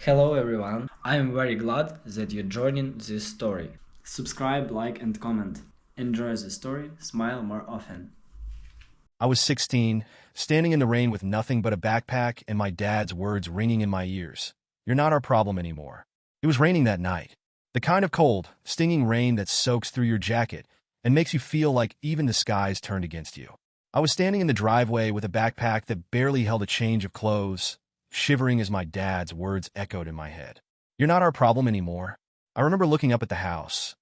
Hello everyone, I am very glad that you're joining this story. Subscribe, like and comment. Enjoy the story, smile more often. I was 16, standing in the rain with nothing but a backpack and my dad's words ringing in my ears. You're not our problem anymore. It was raining that night. The kind of cold, stinging rain that soaks through your jacket and makes you feel like even the skies turned against you. I was standing in the driveway with a backpack that barely held a change of clothes, shivering as my dad's words echoed in my head. You're not our problem anymore. I remember looking up at the house,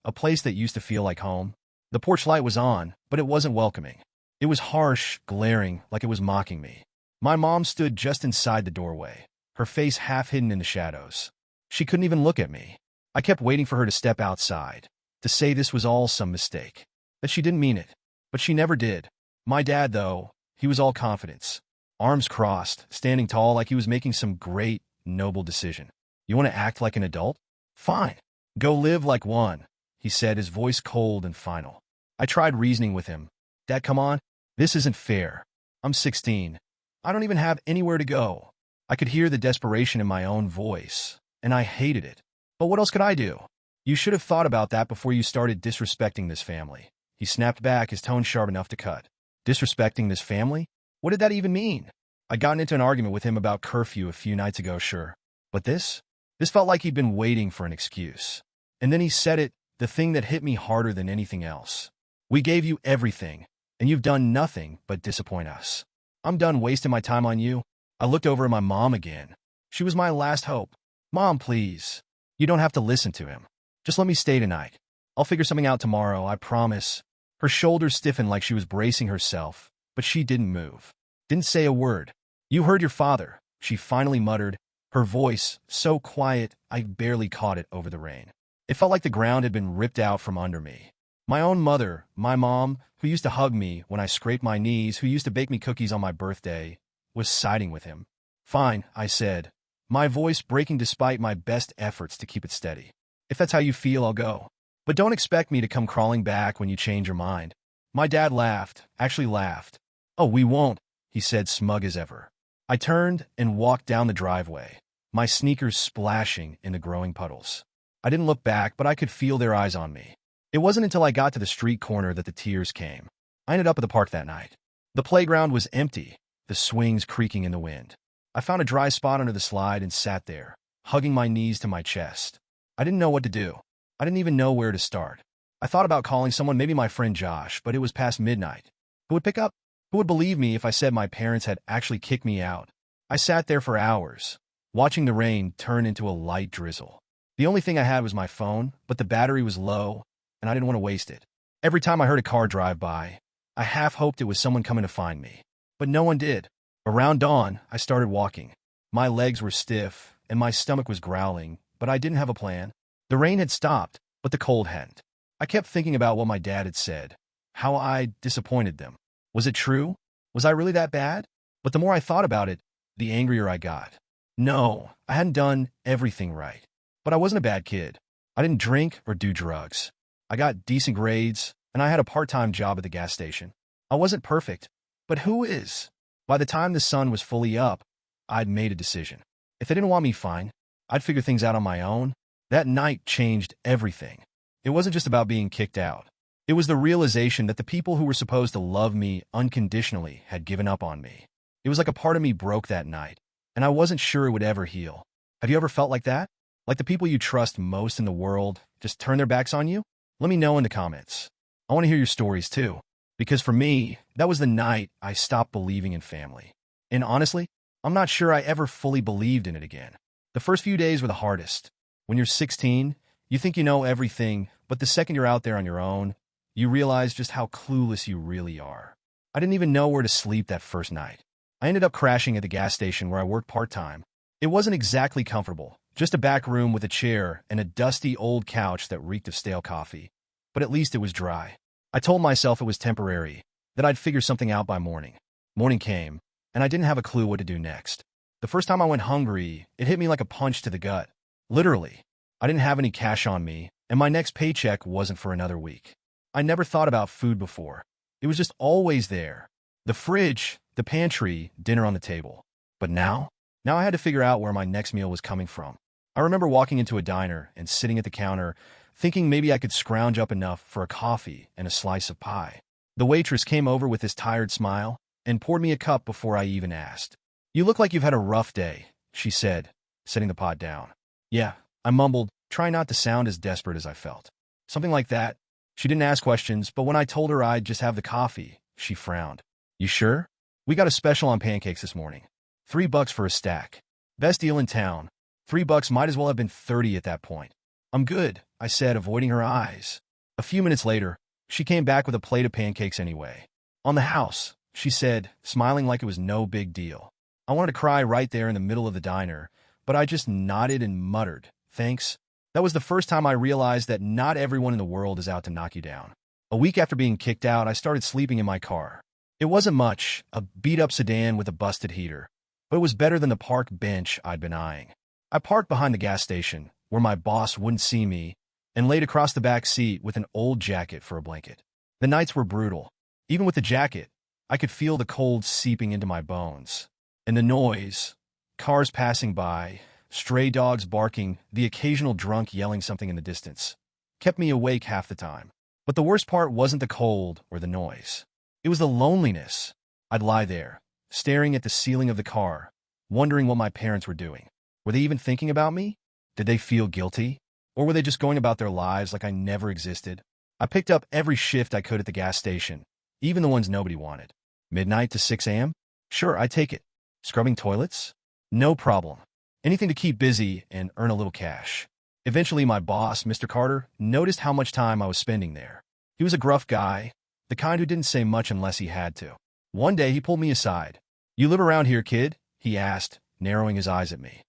a place that used to feel like home. The porch light was on, but it wasn't welcoming. It was harsh, glaring, like it was mocking me. My mom stood just inside the doorway, her face half hidden in the shadows. She couldn't even look at me. I kept waiting for her to step outside, to say this was all some mistake, that she didn't mean it. But she never did. My dad, though, he was all confidence. Arms crossed, standing tall like he was making some great, noble decision. You want to act like an adult? Fine. Go live like one, he said, his voice cold and final. I tried reasoning with him. Dad, come on. This isn't fair. I'm 16. I don't even have anywhere to go. I could hear the desperation in my own voice, and I hated it. But what else could I do? You should have thought about that before you started disrespecting this family. He snapped back, his tone sharp enough to cut. Disrespecting this family? What did that even mean? I'd gotten into an argument with him about curfew a few nights ago, sure. But this? This felt like he'd been waiting for an excuse. And then he said it, the thing that hit me harder than anything else. We gave you everything, and you've done nothing but disappoint us. I'm done wasting my time on you. I looked over at my mom again. She was my last hope. Mom, please. You don't have to listen to him. Just let me stay tonight. I'll figure something out tomorrow, I promise. Her shoulders stiffened like she was bracing herself, but she didn't move. Didn't say a word. You heard your father, she finally muttered, her voice so quiet I barely caught it over the rain. It felt like the ground had been ripped out from under me. My own mother, my mom, who used to hug me when I scraped my knees, who used to bake me cookies on my birthday, was siding with him. Fine, I said, my voice breaking despite my best efforts to keep it steady. If that's how you feel, I'll go. But don't expect me to come crawling back when you change your mind. My dad laughed, actually laughed. Oh, we won't, he said, smug as ever. I turned and walked down the driveway, my sneakers splashing in the growing puddles. I didn't look back, but I could feel their eyes on me. It wasn't until I got to the street corner that the tears came. I ended up at the park that night. The playground was empty, the swings creaking in the wind. I found a dry spot under the slide and sat there, hugging my knees to my chest. I didn't know what to do. I didn't even know where to start. I thought about calling someone, maybe my friend Josh, but it was past midnight. Who would pick up? Who would believe me if I said my parents had actually kicked me out? I sat there for hours, watching the rain turn into a light drizzle. The only thing I had was my phone, but the battery was low, and I didn't want to waste it. Every time I heard a car drive by, I half hoped it was someone coming to find me. But no one did. Around dawn, I started walking. My legs were stiff, and my stomach was growling, but I didn't have a plan. The rain had stopped, but the cold hadn't. I kept thinking about what my dad had said, how I disappointed them. Was it true? Was I really that bad? But the more I thought about it, the angrier I got. No, I hadn't done everything right. But I wasn't a bad kid. I didn't drink or do drugs. I got decent grades, and I had a part-time job at the gas station. I wasn't perfect, but who is? By the time the sun was fully up, I'd made a decision. If they didn't want me, fine. I'd figure things out on my own. That night changed everything. It wasn't just about being kicked out. It was the realization that the people who were supposed to love me unconditionally had given up on me. It was like a part of me broke that night, and I wasn't sure it would ever heal. Have you ever felt like that? Like the people you trust most in the world just turn their backs on you? Let me know in the comments. I want to hear your stories too, because for me, that was the night I stopped believing in family. And honestly, I'm not sure I ever fully believed in it again. The first few days were the hardest. When you're 16, you think you know everything, but the second you're out there on your own, you realize just how clueless you really are. I didn't even know where to sleep that first night. I ended up crashing at the gas station where I worked part-time. It wasn't exactly comfortable, just a back room with a chair and a dusty old couch that reeked of stale coffee. But at least it was dry. I told myself it was temporary, that I'd figure something out by morning. Morning came, and I didn't have a clue what to do next. The first time I went hungry, it hit me like a punch to the gut. Literally. I didn't have any cash on me, and my next paycheck wasn't for another week. I never thought about food before. It was just always there. The fridge, the pantry, dinner on the table. But now, Now I had to figure out where my next meal was coming from. I remember walking into a diner and sitting at the counter, thinking maybe I could scrounge up enough for a coffee and a slice of pie. The waitress came over with this tired smile and poured me a cup before I even asked. "You look like you've had a rough day," she said, setting the pot down. "Yeah," I mumbled, trying not to sound as desperate as I felt. "Something like that." She didn't ask questions, but when I told her I'd just have the coffee, she frowned. "You sure? We got a special on pancakes this morning. $3 for a stack. Best deal in town. $3 might as well have been 30 at that point." "I'm good," I said, avoiding her eyes. A few minutes later, she came back with a plate of pancakes anyway. "On the house," she said, smiling like it was no big deal. I wanted to cry right there in the middle of the diner, but I just nodded and muttered, "Thanks." That was the first time I realized that not everyone in the world is out to knock you down. A week after being kicked out, I started sleeping in my car. It wasn't much, a beat-up sedan with a busted heater, but it was better than the park bench I'd been eyeing. I parked behind the gas station, where my boss wouldn't see me, and laid across the back seat with an old jacket for a blanket. The nights were brutal. Even with the jacket, I could feel the cold seeping into my bones. And the noise, cars passing by, stray dogs barking, the occasional drunk yelling something in the distance, kept me awake half the time. But the worst part wasn't the cold or the noise. It was the loneliness. I'd lie there, staring at the ceiling of the car, wondering what my parents were doing. Were they even thinking about me? Did they feel guilty? Or were they just going about their lives like I never existed? I picked up every shift I could at the gas station, even the ones nobody wanted. Midnight to 6 a.m.? Sure, I'd take it. Scrubbing toilets? No problem. Anything to keep busy and earn a little cash. Eventually, my boss, Mr. Carter, noticed how much time I was spending there. He was a gruff guy, the kind who didn't say much unless he had to. One day, he pulled me aside. "You live around here, kid?" he asked, narrowing his eyes at me.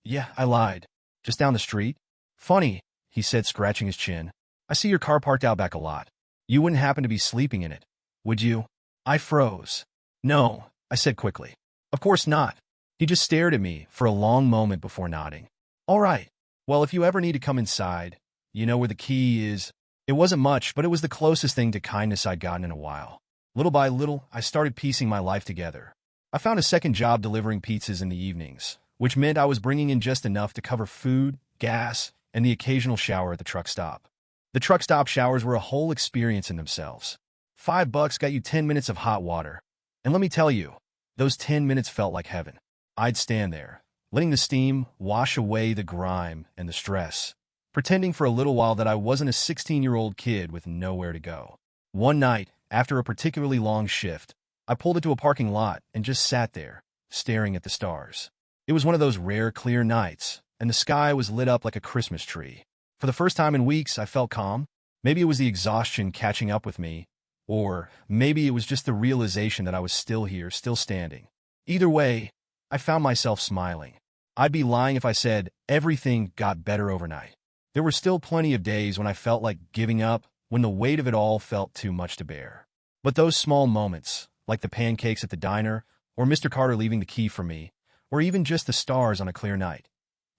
Yeah, I lied. "Just down the street?" "Funny," he said, scratching his chin. "I see your car parked out back a lot. You wouldn't happen to be sleeping in it, would you?" I froze. "No," I said quickly. "Of course not." He just stared at me for a long moment before nodding. "All right. Well, if you ever need to come inside, you know where the key is." It wasn't much, but it was the closest thing to kindness I'd gotten in a while. Little by little, I started piecing my life together. I found a second job delivering pizzas in the evenings, which meant I was bringing in just enough to cover food, gas, and the occasional shower at the truck stop. The truck stop showers were a whole experience in themselves. $5 got you 10 minutes of hot water. And let me tell you, those 10 minutes felt like heaven. I'd stand there, letting the steam wash away the grime and the stress, pretending for a little while that I wasn't a 16-year-old kid with nowhere to go. One night, after a particularly long shift, I pulled into a parking lot and just sat there, staring at the stars. It was one of those rare, clear nights, and the sky was lit up like a Christmas tree. For the first time in weeks, I felt calm. Maybe it was the exhaustion catching up with me, or maybe it was just the realization that I was still here, still standing. Either way, I found myself smiling. I'd be lying if I said everything got better overnight. There were still plenty of days when I felt like giving up, when the weight of it all felt too much to bear. But those small moments, like the pancakes at the diner, or Mr. Carter leaving the key for me, or even just the stars on a clear night,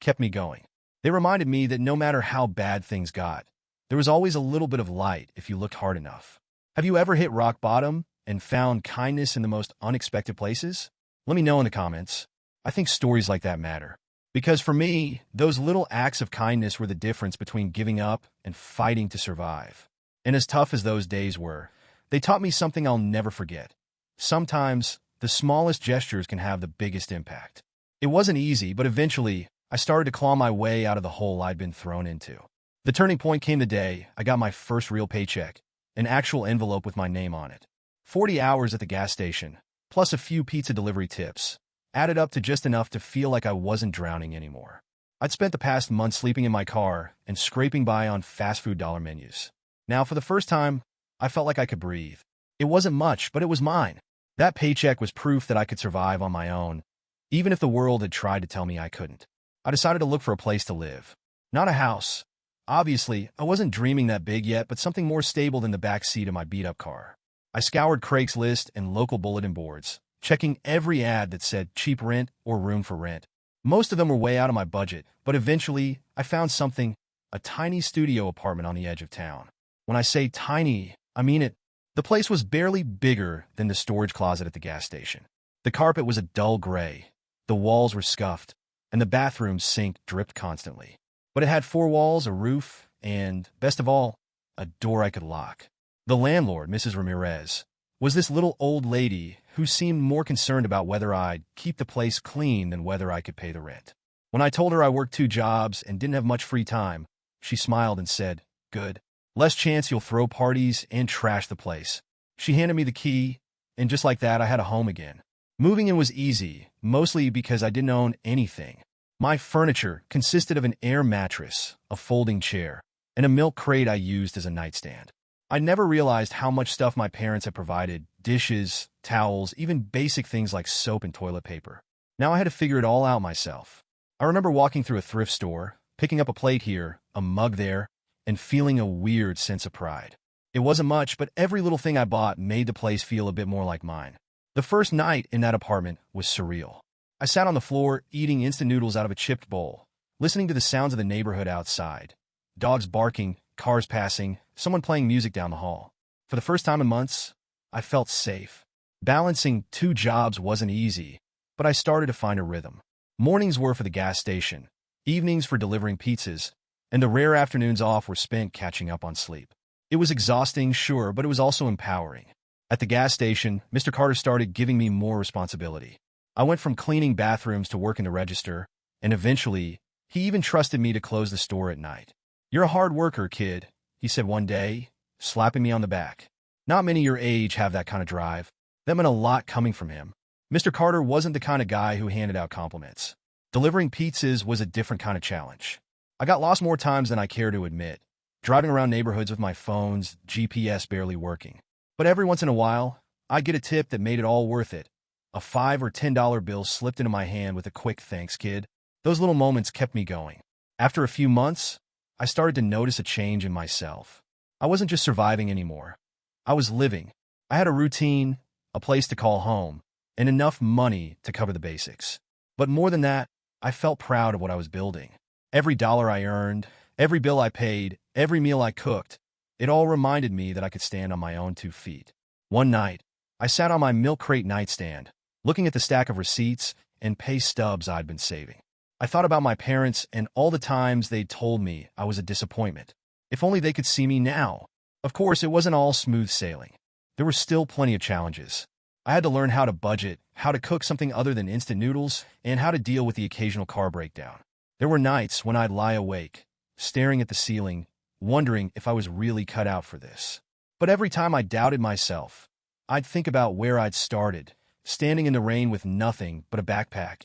kept me going. They reminded me that no matter how bad things got, there was always a little bit of light if you looked hard enough. Have you ever hit rock bottom and found kindness in the most unexpected places? Let me know in the comments. I think stories like that matter. Because for me, those little acts of kindness were the difference between giving up and fighting to survive. And as tough as those days were, they taught me something I'll never forget. Sometimes, the smallest gestures can have the biggest impact. It wasn't easy, but eventually, I started to claw my way out of the hole I'd been thrown into. The turning point came the day I got my first real paycheck, an actual envelope with my name on it. 40 hours at the gas station, plus a few pizza delivery tips, added up to just enough to feel like I wasn't drowning anymore. I'd spent the past month sleeping in my car and scraping by on fast food dollar menus. Now, for the first time, I felt like I could breathe. It wasn't much, but it was mine. That paycheck was proof that I could survive on my own, even if the world had tried to tell me I couldn't. I decided to look for a place to live. Not a house. Obviously, I wasn't dreaming that big yet, but something more stable than the back seat of my beat-up car. I scoured Craigslist and local bulletin boards, checking every ad that said cheap rent or room for rent. Most of them were way out of my budget, but eventually, I found something, a tiny studio apartment on the edge of town. When I say tiny, I mean it. The place was barely bigger than the storage closet at the gas station. The carpet was a dull gray, The walls were scuffed, and the bathroom's sink dripped constantly. But it had 4 walls, a roof, and, best of all, a door I could lock. The landlord, Mrs. Ramirez, was this little old lady who seemed more concerned about whether I'd keep the place clean than whether I could pay the rent. When I told her I worked 2 jobs and didn't have much free time, she smiled and said, "Good. Less chance you'll throw parties and trash the place." She handed me the key, and just like that, I had a home again. Moving in was easy, mostly because I didn't own anything. My furniture consisted of an air mattress, a folding chair, and a milk crate I used as a nightstand. I never realized how much stuff my parents had provided: dishes, towels, even basic things like soap and toilet paper. Now I had to figure it all out myself. I remember walking through a thrift store, picking up a plate here, a mug there, and feeling a weird sense of pride. It wasn't much, but every little thing I bought made the place feel a bit more like mine. The first night in that apartment was surreal. I sat on the floor, eating instant noodles out of a chipped bowl, listening to the sounds of the neighborhood outside. Dogs barking, cars passing, someone playing music down the hall. For the first time in months, I felt safe. Balancing 2 jobs wasn't easy, but I started to find a rhythm. Mornings were for the gas station, evenings for delivering pizzas, and the rare afternoons off were spent catching up on sleep. It was exhausting, sure, but it was also empowering. At the gas station, Mr. Carter started giving me more responsibility. I went from cleaning bathrooms to working the register, and eventually, he even trusted me to close the store at night. "You're a hard worker, kid," he said one day, slapping me on the back. Not many your age have that kind of drive. That meant a lot coming from him. Mr. Carter wasn't the kind of guy who handed out compliments. Delivering pizzas was a different kind of challenge. I got lost more times than I care to admit, driving around neighborhoods with my phone's GPS barely working. But every once in a while, I'd get a tip that made it all worth it. A $5 or $10 bill slipped into my hand with a quick "Thanks, kid." Those little moments kept me going. After a few months, I started to notice a change in myself. I wasn't just surviving anymore. I was living. I had a routine, a place to call home, and enough money to cover the basics. But more than that, I felt proud of what I was building. Every dollar I earned, every bill I paid, every meal I cooked, it all reminded me that I could stand on my own 2 feet. One night, I sat on my milk crate nightstand, looking at the stack of receipts and pay stubs I'd been saving. I thought about my parents and all the times they'd told me I was a disappointment. If only they could see me now. Of course, it wasn't all smooth sailing. There were still plenty of challenges. I had to learn how to budget, how to cook something other than instant noodles, and how to deal with the occasional car breakdown. There were nights when I'd lie awake, staring at the ceiling, wondering if I was really cut out for this. But every time I doubted myself, I'd think about where I'd started, standing in the rain with nothing but a backpack,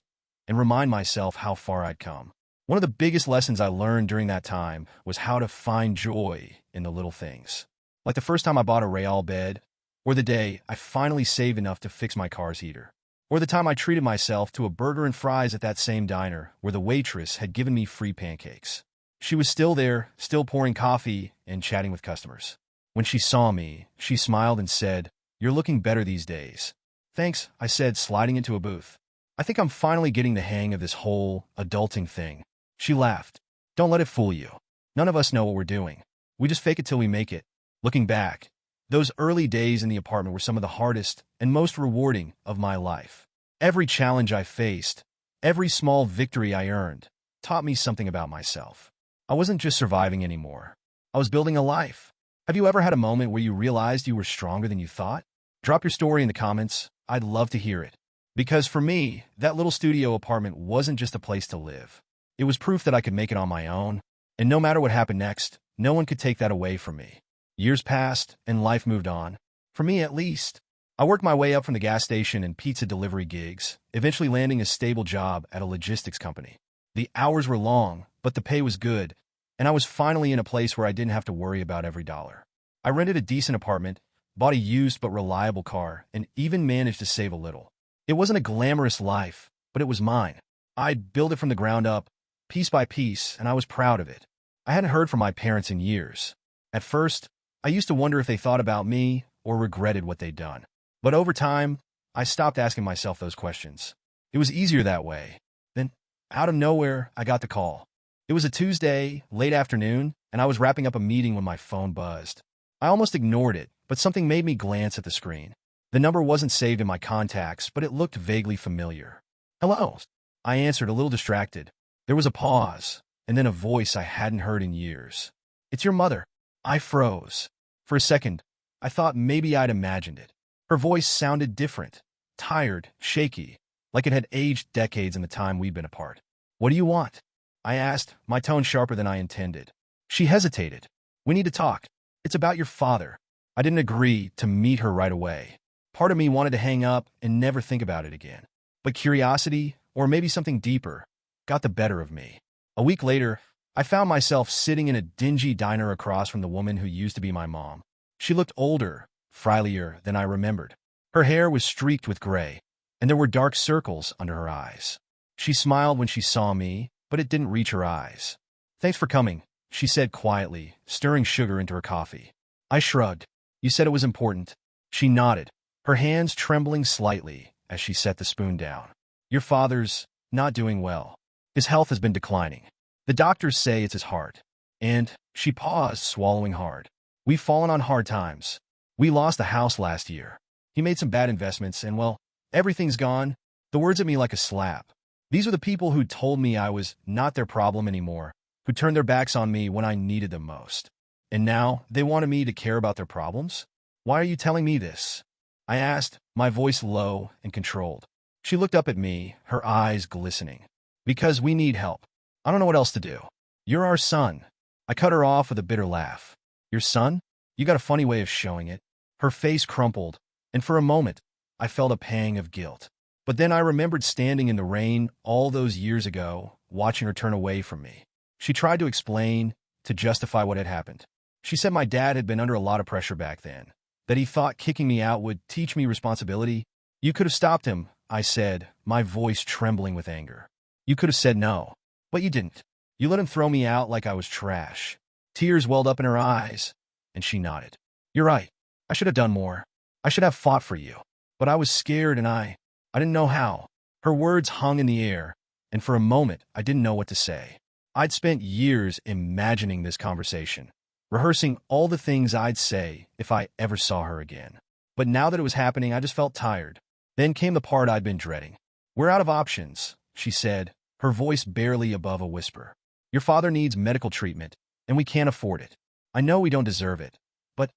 and remind myself how far I'd come. One of the biggest lessons I learned during that time was how to find joy in the little things. Like the first time I bought a Real bed, or the day I finally saved enough to fix my car's heater, or the time I treated myself to a burger and fries at that same diner where the waitress had given me free pancakes. She was still there, still pouring coffee and chatting with customers. When she saw me, she smiled and said, "You're looking better these days." "Thanks," I said, sliding into a booth. "I think I'm finally getting the hang of this whole adulting thing." She laughed. "Don't let it fool you. None of us know what we're doing. We just fake it till we make it." Looking back, those early days in the apartment were some of the hardest and most rewarding of my life. Every challenge I faced, every small victory I earned, taught me something about myself. I wasn't just surviving anymore. I was building a life. Have you ever had a moment where you realized you were stronger than you thought? Drop your story in the comments. I'd love to hear it. Because for me, that little studio apartment wasn't just a place to live. It was proof that I could make it on my own, and no matter what happened next, no one could take that away from me. Years passed, and life moved on. For me, at least. I worked my way up from the gas station and pizza delivery gigs, eventually landing a stable job at a logistics company. The hours were long, but the pay was good, and I was finally in a place where I didn't have to worry about every dollar. I rented a decent apartment, bought a used but reliable car, and even managed to save a little. It wasn't a glamorous life, but it was mine. I'd built it from the ground up, piece by piece, and I was proud of it. I hadn't heard from my parents in years. At first, I used to wonder if they thought about me or regretted what they'd done. But over time, I stopped asking myself those questions. It was easier that way. Then, out of nowhere, I got the call. It was a Tuesday, late afternoon, and I was wrapping up a meeting when my phone buzzed. I almost ignored it, but something made me glance at the screen. The number wasn't saved in my contacts, but it looked vaguely familiar. Hello. I answered, a little distracted. There was a pause, and then a voice I hadn't heard in years. It's your mother. I froze. For a second, I thought maybe I'd imagined it. Her voice sounded different, tired, shaky, like it had aged decades in the time we'd been apart. What do you want? I asked, my tone sharper than I intended. She hesitated. We need to talk. It's about your father. I didn't agree to meet her right away. Part of me wanted to hang up and never think about it again. But curiosity, or maybe something deeper, got the better of me. A week later, I found myself sitting in a dingy diner across from the woman who used to be my mom. She looked older, frilier than I remembered. Her hair was streaked with gray, and there were dark circles under her eyes. She smiled when she saw me, but it didn't reach her eyes. Thanks for coming, she said quietly, stirring sugar into her coffee. I shrugged. You said it was important. She nodded, her hands trembling slightly as she set the spoon down. Your father's not doing well. His health has been declining. The doctors say it's his heart. And she paused, swallowing hard. We've fallen on hard times. We lost the house last year. He made some bad investments, and well, everything's gone. The words hit me like a slap. These are the people who told me I was not their problem anymore, who turned their backs on me when I needed them most. And now they wanted me to care about their problems? Why are you telling me this? I asked, my voice low and controlled. She looked up at me, her eyes glistening. Because we need help. I don't know what else to do. You're our son. I cut her off with a bitter laugh. Your son? You got a funny way of showing it. Her face crumpled, and for a moment, I felt a pang of guilt. But then I remembered standing in the rain all those years ago, watching her turn away from me. She tried to explain, to justify what had happened. She said my dad had been under a lot of pressure back then, that he thought kicking me out would teach me responsibility. You could have stopped him, I said, my voice trembling with anger. You could have said no, but you didn't. You let him throw me out like I was trash. Tears welled up in her eyes, and she nodded. You're right. I should have done more. I should have fought for you. But I was scared and I didn't know how. Her words hung in the air, and for a moment I didn't know what to say. I'd spent years imagining this conversation, rehearsing all the things I'd say if I ever saw her again. But now that it was happening, I just felt tired. Then came the part I'd been dreading. We're out of options, she said, her voice barely above a whisper. Your father needs medical treatment, and we can't afford it. I know we don't deserve it, but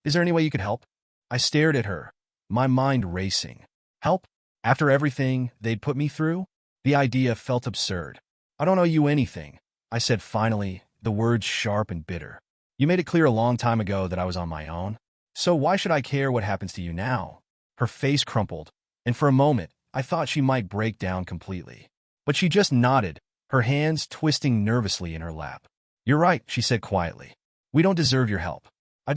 is there any way you could help? I stared at her, my mind racing. Help? After everything they'd put me through? The idea felt absurd. I don't owe you anything, I said finally, the words sharp and bitter. You made it clear a long time ago that I was on my own. So why should I care what happens to you now? Her face crumpled, and for a moment, I thought she might break down completely. But she just nodded, her hands twisting nervously in her lap. You're right, she said quietly. We don't deserve your help. I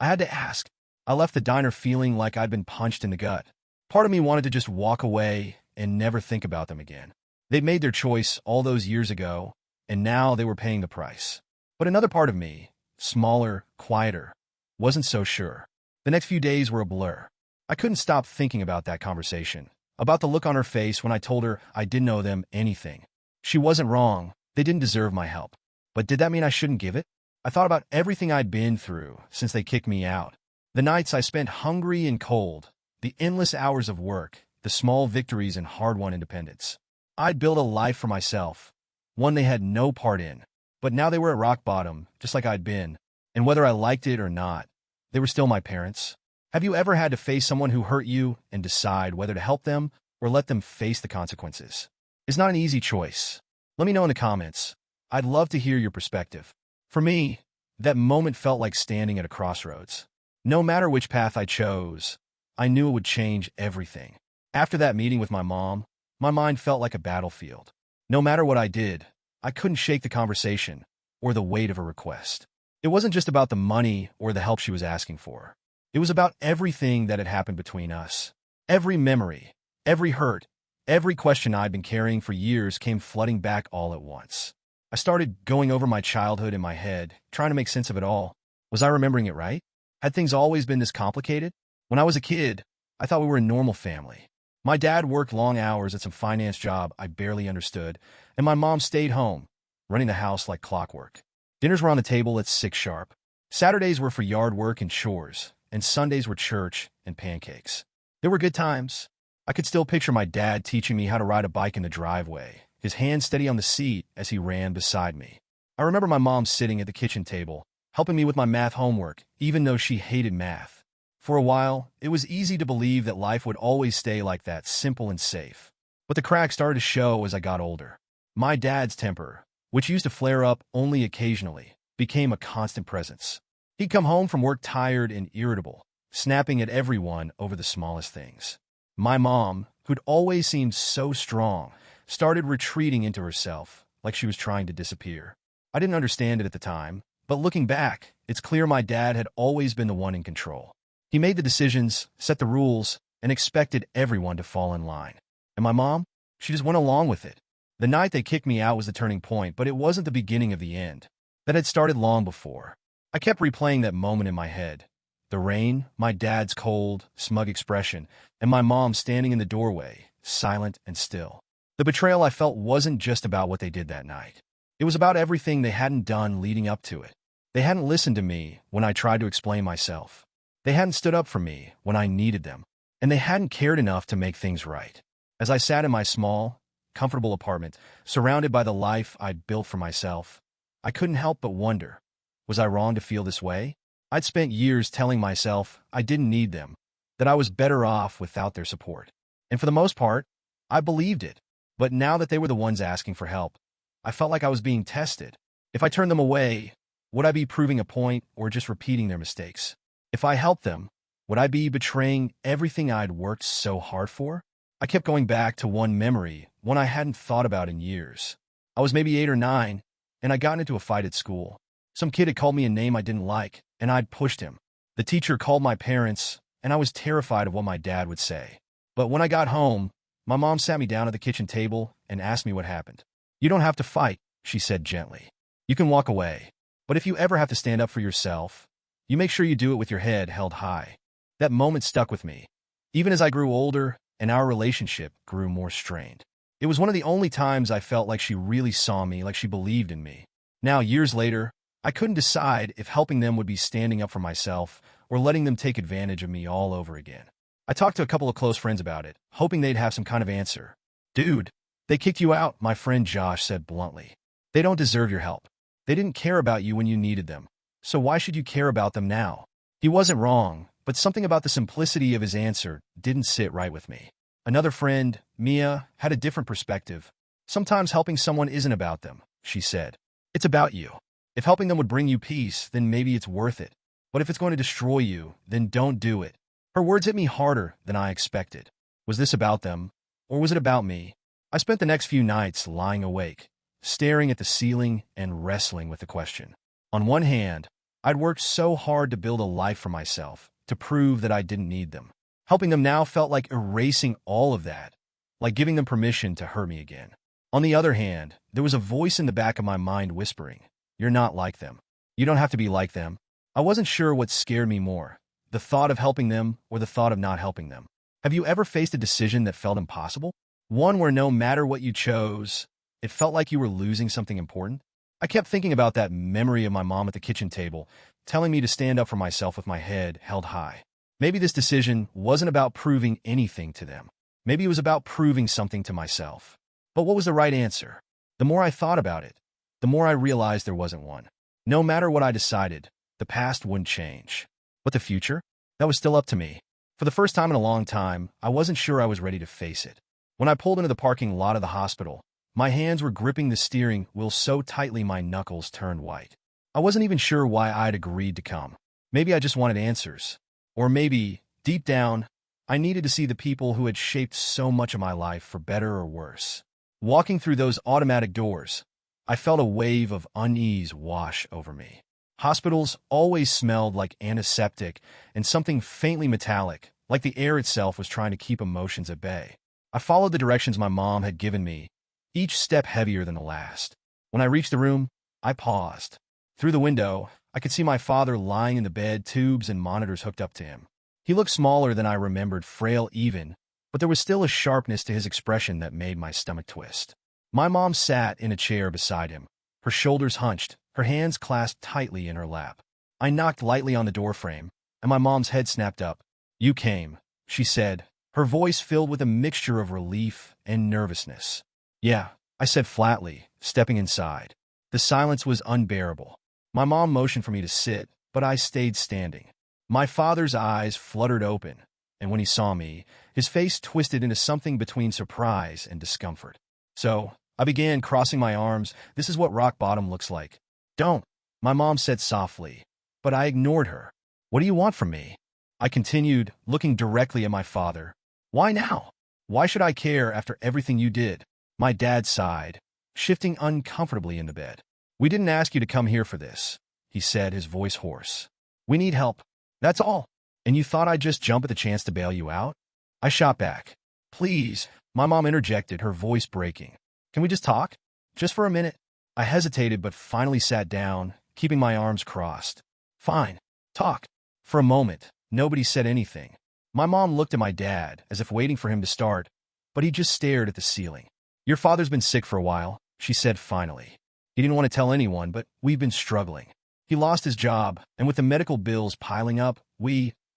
had to ask. I left the diner feeling like I'd been punched in the gut. Part of me wanted to just walk away and never think about them again. They'd made their choice all those years ago, and now they were paying the price. But another part of me, smaller, quieter, wasn't so sure. The next few days were a blur. I couldn't stop thinking about that conversation, about the look on her face when I told her I didn't owe them anything. She wasn't wrong. They didn't deserve my help. But did that mean I shouldn't give it? I thought about everything I'd been through since they kicked me out. The nights I spent hungry and cold, the endless hours of work, the small victories and hard-won independence. I'd built a life for myself, one they had no part in. But now they were at rock bottom, just like I'd been. And whether I liked it or not, they were still my parents. Have you ever had to face someone who hurt you and decide whether to help them or let them face the consequences? It's not an easy choice. Let me know in the comments. I'd love to hear your perspective. For me, that moment felt like standing at a crossroads. No matter which path I chose, I knew it would change everything. After that meeting with my mom, my mind felt like a battlefield. No matter what I did, I couldn't shake the conversation or the weight of a request. It wasn't just about the money or the help she was asking for. It was about everything that had happened between us. Every memory, every hurt, every question I'd been carrying for years came flooding back all at once. I started going over my childhood in my head, trying to make sense of it all. Was I remembering it right? Had things always been this complicated? When I was a kid, I thought we were a normal family. My dad worked long hours at some finance job I barely understood, and my mom stayed home, running the house like clockwork. Dinners were on the table at 6 sharp. Saturdays were for yard work and chores, and Sundays were church and pancakes. There were good times. I could still picture my dad teaching me how to ride a bike in the driveway, his hand steady on the seat as he ran beside me. I remember my mom sitting at the kitchen table, helping me with my math homework, even though she hated math. For a while, it was easy to believe that life would always stay like that, simple and safe. But the cracks started to show as I got older. My dad's temper, which used to flare up only occasionally, became a constant presence. He'd come home from work tired and irritable, snapping at everyone over the smallest things. My mom, who'd always seemed so strong, started retreating into herself, like she was trying to disappear. I didn't understand it at the time, but looking back, it's clear my dad had always been the one in control. He made the decisions, set the rules, and expected everyone to fall in line. And my mom? She just went along with it. The night they kicked me out was the turning point, but it wasn't the beginning of the end. That had started long before. I kept replaying that moment in my head. The rain, my dad's cold, smug expression, and my mom standing in the doorway, silent and still. The betrayal I felt wasn't just about what they did that night. It was about everything they hadn't done leading up to it. They hadn't listened to me when I tried to explain myself. They hadn't stood up for me when I needed them. And they hadn't cared enough to make things right. As I sat in my small, comfortable apartment, surrounded by the life I'd built for myself, I couldn't help but wonder, was I wrong to feel this way? I'd spent years telling myself I didn't need them, that I was better off without their support. And for the most part, I believed it. But now that they were the ones asking for help, I felt like I was being tested. If I turned them away, would I be proving a point or just repeating their mistakes? If I helped them, would I be betraying everything I'd worked so hard for? I kept going back to one memory, one I hadn't thought about in years. I was maybe 8 or 9, and I got into a fight at school. Some kid had called me a name I didn't like, and I'd pushed him. The teacher called my parents, and I was terrified of what my dad would say. But when I got home, my mom sat me down at the kitchen table and asked me what happened. "You don't have to fight," she said gently. "You can walk away. But if you ever have to stand up for yourself, you make sure you do it with your head held high." That moment stuck with me. Even as I grew older and our relationship grew more strained. It was one of the only times I felt like she really saw me, like she believed in me. Now, years later, I couldn't decide if helping them would be standing up for myself or letting them take advantage of me all over again. I talked to a couple of close friends about it, hoping they'd have some kind of answer. "Dude, they kicked you out," my friend Josh said bluntly. "They don't deserve your help. They didn't care about you when you needed them. So why should you care about them now?" He wasn't wrong, but something about the simplicity of his answer didn't sit right with me. Another friend, Mia, had a different perspective. "Sometimes helping someone isn't about them," she said. "It's about you. If helping them would bring you peace, then maybe it's worth it. But if it's going to destroy you, then don't do it." Her words hit me harder than I expected. Was this about them, or was it about me? I spent the next few nights lying awake, staring at the ceiling and wrestling with the question. On one hand, I'd worked so hard to build a life for myself, to prove that I didn't need them. Helping them now felt like erasing all of that, like giving them permission to hurt me again. On the other hand, there was a voice in the back of my mind whispering, "You're not like them. You don't have to be like them." I wasn't sure what scared me more, the thought of helping them or the thought of not helping them. Have you ever faced a decision that felt impossible? One where no matter what you chose, it felt like you were losing something important? I kept thinking about that memory of my mom at the kitchen table, telling me to stand up for myself with my head held high. Maybe this decision wasn't about proving anything to them. Maybe it was about proving something to myself. But what was the right answer? The more I thought about it, the more I realized there wasn't one. No matter what I decided, the past wouldn't change. But the future? That was still up to me. For the first time in a long time, I wasn't sure I was ready to face it. When I pulled into the parking lot of the hospital, my hands were gripping the steering wheel so tightly my knuckles turned white. I wasn't even sure why I'd agreed to come. Maybe I just wanted answers. Or maybe, deep down, I needed to see the people who had shaped so much of my life for better or worse. Walking through those automatic doors, I felt a wave of unease wash over me. Hospitals always smelled like antiseptic and something faintly metallic, like the air itself was trying to keep emotions at bay. I followed the directions my mom had given me, each step heavier than the last. When I reached the room, I paused. Through the window, I could see my father lying in the bed, tubes and monitors hooked up to him. He looked smaller than I remembered, frail even, but there was still a sharpness to his expression that made my stomach twist. My mom sat in a chair beside him, her shoulders hunched, her hands clasped tightly in her lap. I knocked lightly on the doorframe, and my mom's head snapped up. "You came," she said, her voice filled with a mixture of relief and nervousness. "Yeah," I said flatly, stepping inside. The silence was unbearable. My mom motioned for me to sit, but I stayed standing. My father's eyes fluttered open, and when he saw me, his face twisted into something between surprise and discomfort. So, I began crossing my arms. "This is what rock bottom looks like." "Don't," my mom said softly, but I ignored her. "What do you want from me?" I continued, looking directly at my father. "Why now? Why should I care after everything you did?" My dad sighed, shifting uncomfortably in the bed. "We didn't ask you to come here for this," he said, his voice hoarse. "We need help. That's all. And you thought I'd just jump at the chance to bail you out?" I shot back. "Please," my mom interjected, her voice breaking. "Can we just talk? Just for a minute?" I hesitated but finally sat down, keeping my arms crossed. "Fine. Talk." For a moment, nobody said anything. My mom looked at my dad, as if waiting for him to start, but he just stared at the ceiling. "Your father's been sick for a while," she said finally. "He didn't want to tell anyone, but we've been struggling. He lost his job, and with the medical bills piling up,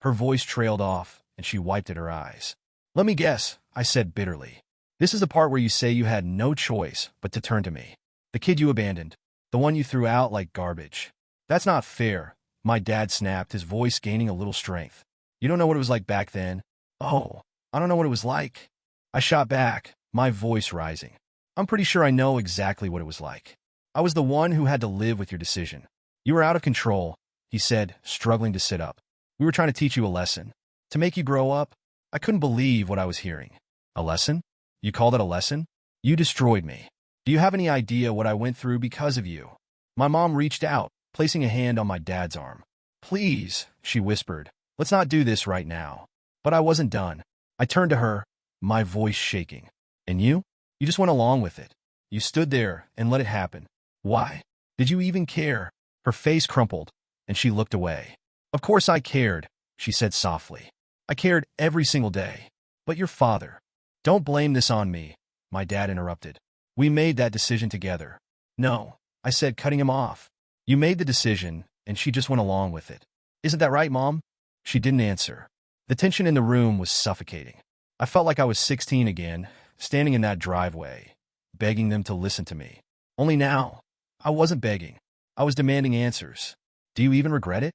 Her voice trailed off, and she wiped at her eyes. "Let me guess," I said bitterly. "This is the part where you say you had no choice but to turn to me. The kid you abandoned. The one you threw out like garbage." "That's not fair," my dad snapped, his voice gaining a little strength. "You don't know what it was like back then." "Oh, I don't know what it was like." I shot back, my voice rising. "I'm pretty sure I know exactly what it was like. I was the one who had to live with your decision. You were out of control," he said, struggling to sit up. "We were trying to teach you a lesson. To make you grow up." I couldn't believe what I was hearing. "A lesson? You call that a lesson? You destroyed me. Do you have any idea what I went through because of you?" My mom reached out, placing a hand on my dad's arm. "Please," she whispered, "let's not do this right now." But I wasn't done. I turned to her, my voice shaking. "And you? You just went along with it. You stood there and let it happen. Why? Did you even care?" Her face crumpled, and she looked away. "Of course I cared," she said softly. "I cared every single day. But your father—" "Don't blame this on me," my dad interrupted. "We made that decision together." "No," I said, cutting him off. "You made the decision, and she just went along with it. Isn't that right, Mom?" She didn't answer. The tension in the room was suffocating. I felt like I was 16 again, standing in that driveway, begging them to listen to me. Only now, I wasn't begging. I was demanding answers. "Do you even regret it?"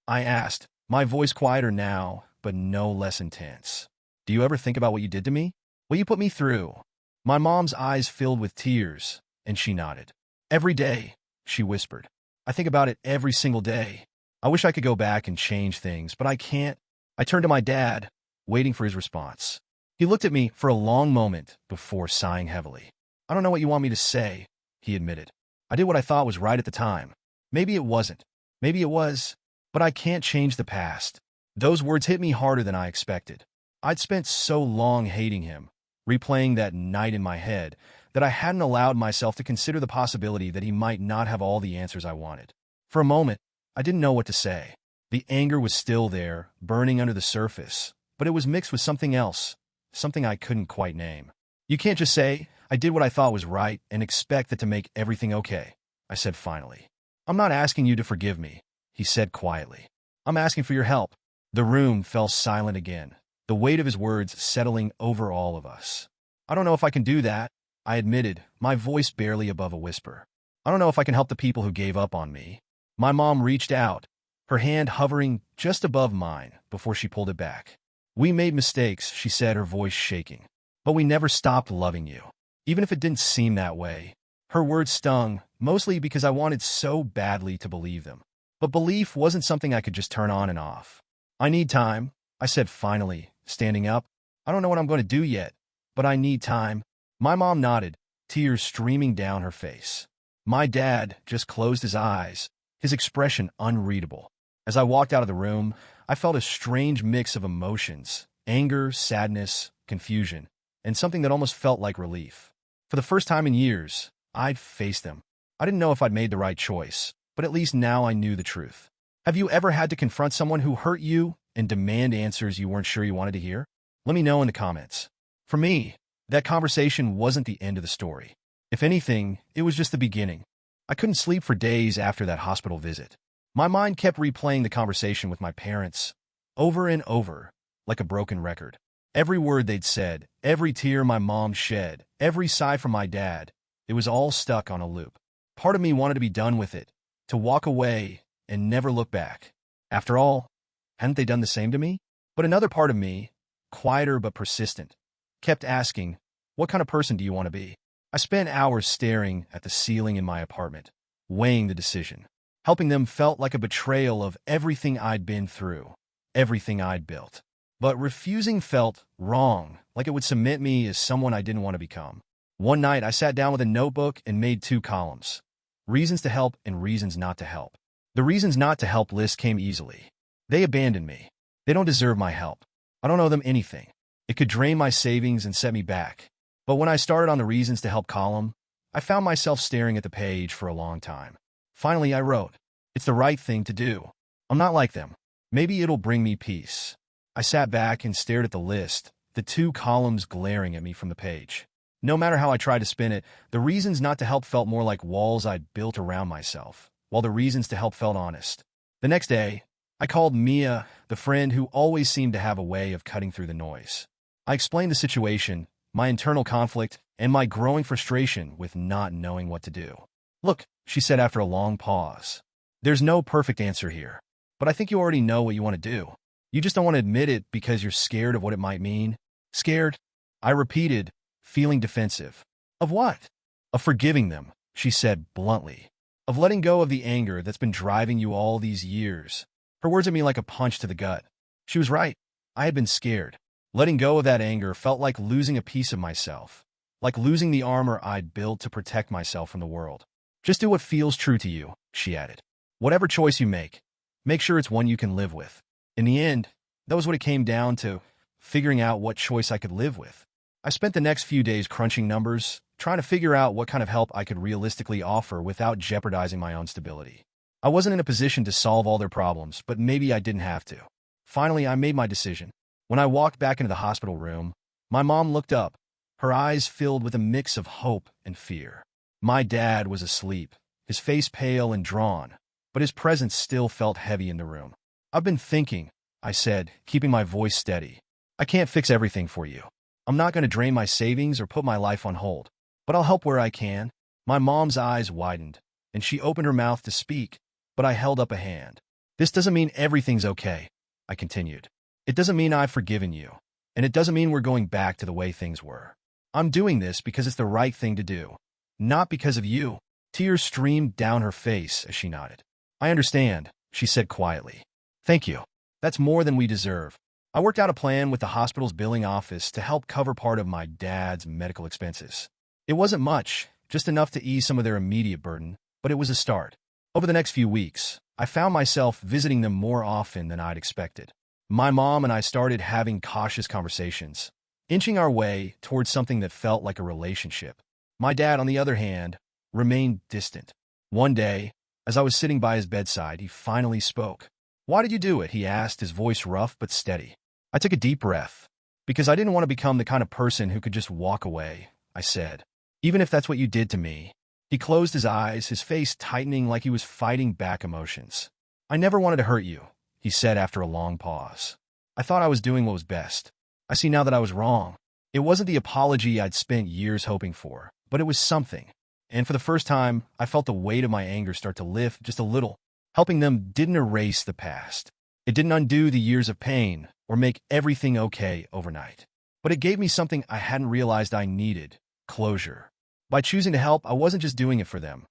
I asked, my voice quieter now, but no less intense. "Do you ever think about what you did to me? What you put me through?" My mom's eyes filled with tears, and she nodded. "Every day," she whispered. "I think about it every single day. I wish I could go back and change things, but I can't." I turned to my dad, waiting for his response. He looked at me for a long moment before sighing heavily. "I don't know what you want me to say," he admitted. "I did what I thought was right at the time. Maybe it wasn't. Maybe it was. But I can't change the past." Those words hit me harder than I expected. I'd spent so long hating him, replaying that night in my head, that I hadn't allowed myself to consider the possibility that he might not have all the answers I wanted. For a moment, I didn't know what to say. The anger was still there, burning under the surface, but it was mixed with something else, something I couldn't quite name. "You can't just say, 'I did what I thought was right,' and expect it to make everything okay," I said finally. "I'm not asking you to forgive me," he said quietly. "I'm asking for your help." The room fell silent again, the weight of his words settling over all of us. "I don't know if I can do that," I admitted, my voice barely above a whisper. "I don't know if I can help the people who gave up on me." My mom reached out, her hand hovering just above mine before she pulled it back. "We made mistakes," she said, her voice shaking. "But we never stopped loving you, even if it didn't seem that way." Her words stung, mostly because I wanted so badly to believe them. But belief wasn't something I could just turn on and off. "I need time," I said finally, standing up. "I don't know what I'm going to do yet, but I need time." My mom nodded, tears streaming down her face. My dad just closed his eyes, his expression unreadable. As I walked out of the room, I felt a strange mix of emotions: anger, sadness, confusion, and something that almost felt like relief. For the first time in years, I'd faced them. I didn't know if I'd made the right choice, but at least now I knew the truth. Have you ever had to confront someone who hurt you and demand answers you weren't sure you wanted to hear? Let me know in the comments. For me, that conversation wasn't the end of the story. If anything, it was just the beginning. I couldn't sleep for days after that hospital visit. My mind kept replaying the conversation with my parents, over and over, like a broken record. Every word they'd said, every tear my mom shed, every sigh from my dad, it was all stuck on a loop. Part of me wanted to be done with it, to walk away and never look back. After all, hadn't they done the same to me? But another part of me, quieter but persistent, kept asking, what kind of person do you want to be? I spent hours staring at the ceiling in my apartment, weighing the decision. Helping them felt like a betrayal of everything I'd been through, everything I'd built. But refusing felt wrong, like it would cement me as someone I didn't want to become. One night, I sat down with a notebook and made 2 columns, reasons to help and reasons not to help. The reasons not to help list came easily. They abandoned me. They don't deserve my help. I don't owe them anything. It could drain my savings and set me back. But when I started on the reasons to help column, I found myself staring at the page for a long time. Finally, I wrote, it's the right thing to do. I'm not like them. Maybe it'll bring me peace. I sat back and stared at the list, the 2 columns glaring at me from the page. No matter how I tried to spin it, the reasons not to help felt more like walls I'd built around myself, while the reasons to help felt honest. The next day, I called Mia, the friend who always seemed to have a way of cutting through the noise. I explained the situation, my internal conflict, and my growing frustration with not knowing what to do. Look, she said after a long pause, there's no perfect answer here, but I think you already know what you want to do. You just don't want to admit it because you're scared of what it might mean. Scared? I repeated, feeling defensive. Of what? Of forgiving them, she said bluntly. Of letting go of the anger that's been driving you all these years. Her words hit me like a punch to the gut. She was right. I had been scared. Letting go of that anger felt like losing a piece of myself, like losing the armor I'd built to protect myself from the world. Just do what feels true to you, she added. Whatever choice you make sure it's one you can live with. In the end, that was what it came down to, figuring out what choice I could live with. I spent the next few days crunching numbers, trying to figure out what kind of help I could realistically offer without jeopardizing my own stability. I wasn't in a position to solve all their problems, but maybe I didn't have to. Finally, I made my decision. When I walked back into the hospital room, my mom looked up, her eyes filled with a mix of hope and fear. My dad was asleep, his face pale and drawn, but his presence still felt heavy in the room. I've been thinking, I said, keeping my voice steady. I can't fix everything for you. I'm not going to drain my savings or put my life on hold, but I'll help where I can. My mom's eyes widened, and she opened her mouth to speak, but I held up a hand. This doesn't mean everything's okay, I continued. It doesn't mean I've forgiven you, and it doesn't mean we're going back to the way things were. I'm doing this because it's the right thing to do, not because of you. Tears streamed down her face as she nodded. I understand, she said quietly. Thank you. That's more than we deserve. I worked out a plan with the hospital's billing office to help cover part of my dad's medical expenses. It wasn't much, just enough to ease some of their immediate burden, but it was a start. Over the next few weeks, I found myself visiting them more often than I'd expected. My mom and I started having cautious conversations, inching our way towards something that felt like a relationship. My dad, on the other hand, remained distant. One day, as I was sitting by his bedside, he finally spoke. Why did you do it? He asked, his voice rough but steady. I took a deep breath. Because I didn't want to become the kind of person who could just walk away, I said. Even if that's what you did to me. He closed his eyes, his face tightening like he was fighting back emotions. I never wanted to hurt you, he said after a long pause. I thought I was doing what was best. I see now that I was wrong. It wasn't the apology I'd spent years hoping for, but it was something. And for the first time, I felt the weight of my anger start to lift just a little. Helping them didn't erase the past. It didn't undo the years of pain or make everything okay overnight. But it gave me something I hadn't realized I needed, closure. By choosing to help, I wasn't just doing it for them.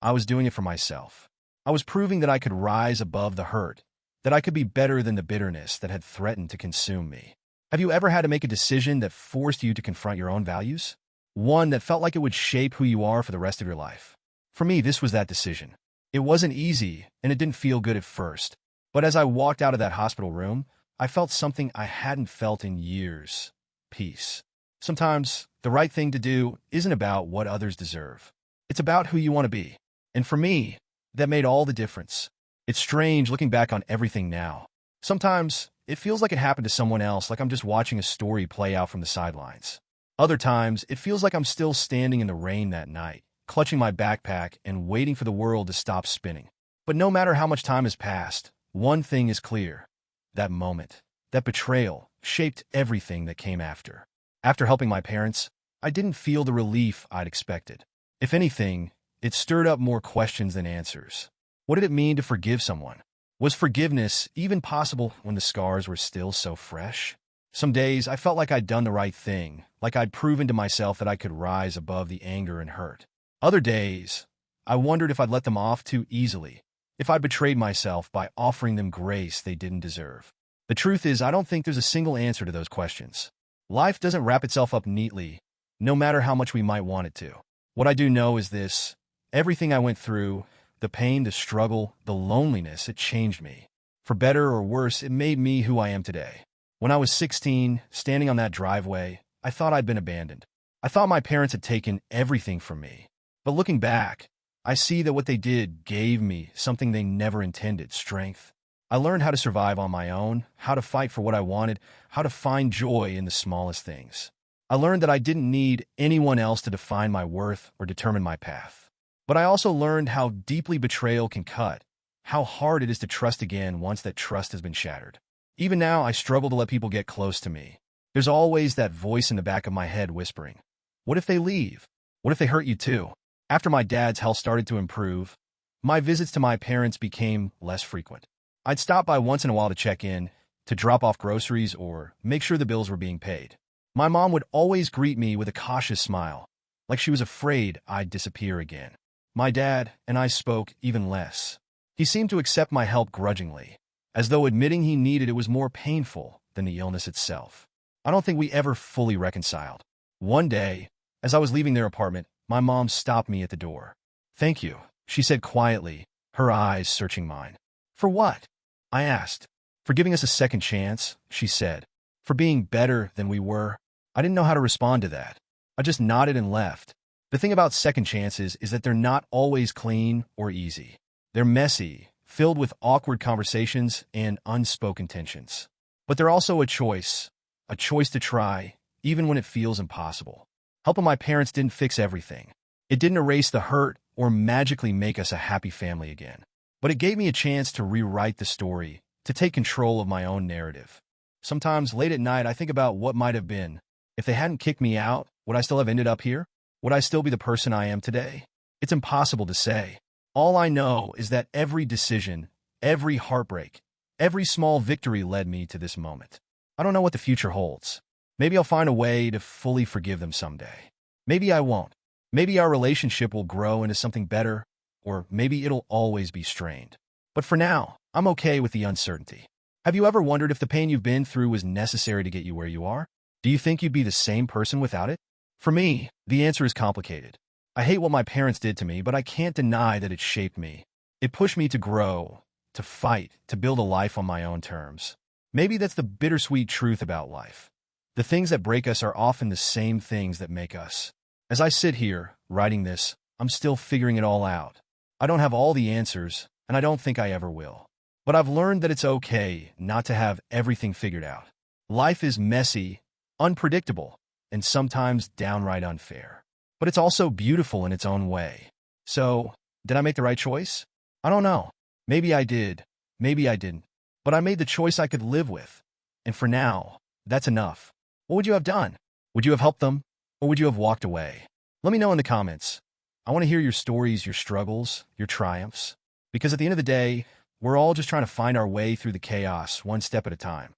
I was doing it for myself. I was proving that I could rise above the hurt, that I could be better than the bitterness that had threatened to consume me. Have you ever had to make a decision that forced you to confront your own values? One that felt like it would shape who you are for the rest of your life? For me, this was that decision. It wasn't easy, and it didn't feel good at first. But as I walked out of that hospital room, I felt something I hadn't felt in years. Peace. Sometimes, the right thing to do isn't about what others deserve. It's about who you want to be. And for me, that made all the difference. It's strange looking back on everything now. Sometimes, it feels like it happened to someone else, like I'm just watching a story play out from the sidelines. Other times, it feels like I'm still standing in the rain that night, clutching my backpack and waiting for the world to stop spinning. But no matter how much time has passed, one thing is clear. That moment, that betrayal, shaped everything that came after. After helping my parents, I didn't feel the relief I'd expected. If anything, it stirred up more questions than answers. What did it mean to forgive someone? Was forgiveness even possible when the scars were still so fresh? Some days I felt like I'd done the right thing, like I'd proven to myself that I could rise above the anger and hurt. Other days, I wondered if I'd let them off too easily, if I'd betrayed myself by offering them grace they didn't deserve. The truth is, I don't think there's a single answer to those questions. Life doesn't wrap itself up neatly, no matter how much we might want it to. What I do know is this: everything I went through, the pain, the struggle, the loneliness, it changed me. For better or worse, it made me who I am today. When I was 16, standing on that driveway, I thought I'd been abandoned. I thought my parents had taken everything from me. But looking back, I see that what they did gave me something they never intended: strength. I learned how to survive on my own, how to fight for what I wanted, how to find joy in the smallest things. I learned that I didn't need anyone else to define my worth or determine my path. But I also learned how deeply betrayal can cut, how hard it is to trust again once that trust has been shattered. Even now, I struggle to let people get close to me. There's always that voice in the back of my head whispering, what if they leave? What if they hurt you too? After my dad's health started to improve, my visits to my parents became less frequent. I'd stop by once in a while to check in, to drop off groceries, or make sure the bills were being paid. My mom would always greet me with a cautious smile, like she was afraid I'd disappear again. My dad and I spoke even less. He seemed to accept my help grudgingly, as though admitting he needed it was more painful than the illness itself. I don't think we ever fully reconciled. One day, as I was leaving their apartment, my mom stopped me at the door. "Thank you," she said quietly, her eyes searching mine. "For what?" I asked. "For giving us a second chance," she said. "For being better than we were." I didn't know how to respond to that. I just nodded and left. The thing about second chances is that they're not always clean or easy. They're messy, filled with awkward conversations and unspoken tensions. But they're also a choice to try, even when it feels impossible. Helping my parents didn't fix everything. It didn't erase the hurt or magically make us a happy family again. But it gave me a chance to rewrite the story, to take control of my own narrative. Sometimes late at night, I think about what might have been. If they hadn't kicked me out, would I still have ended up here? Would I still be the person I am today? It's impossible to say. All I know is that every decision, every heartbreak, every small victory led me to this moment. I don't know what the future holds. Maybe I'll find a way to fully forgive them someday. Maybe I won't. Maybe our relationship will grow into something better, or maybe it'll always be strained. But for now, I'm okay with the uncertainty. Have you ever wondered if the pain you've been through was necessary to get you where you are? Do you think you'd be the same person without it? For me, the answer is complicated. I hate what my parents did to me, but I can't deny that it shaped me. It pushed me to grow, to fight, to build a life on my own terms. Maybe that's the bittersweet truth about life. The things that break us are often the same things that make us. As I sit here, writing this, I'm still figuring it all out. I don't have all the answers, and I don't think I ever will. But I've learned that it's okay not to have everything figured out. Life is messy, unpredictable, and sometimes downright unfair. But it's also beautiful in its own way. So, did I make the right choice? I don't know. Maybe I did. Maybe I didn't. But I made the choice I could live with. And for now, that's enough. What would you have done? Would you have helped them? Or would you have walked away? Let me know in the comments. I want to hear your stories, your struggles, your triumphs. Because at the end of the day, we're all just trying to find our way through the chaos one step at a time.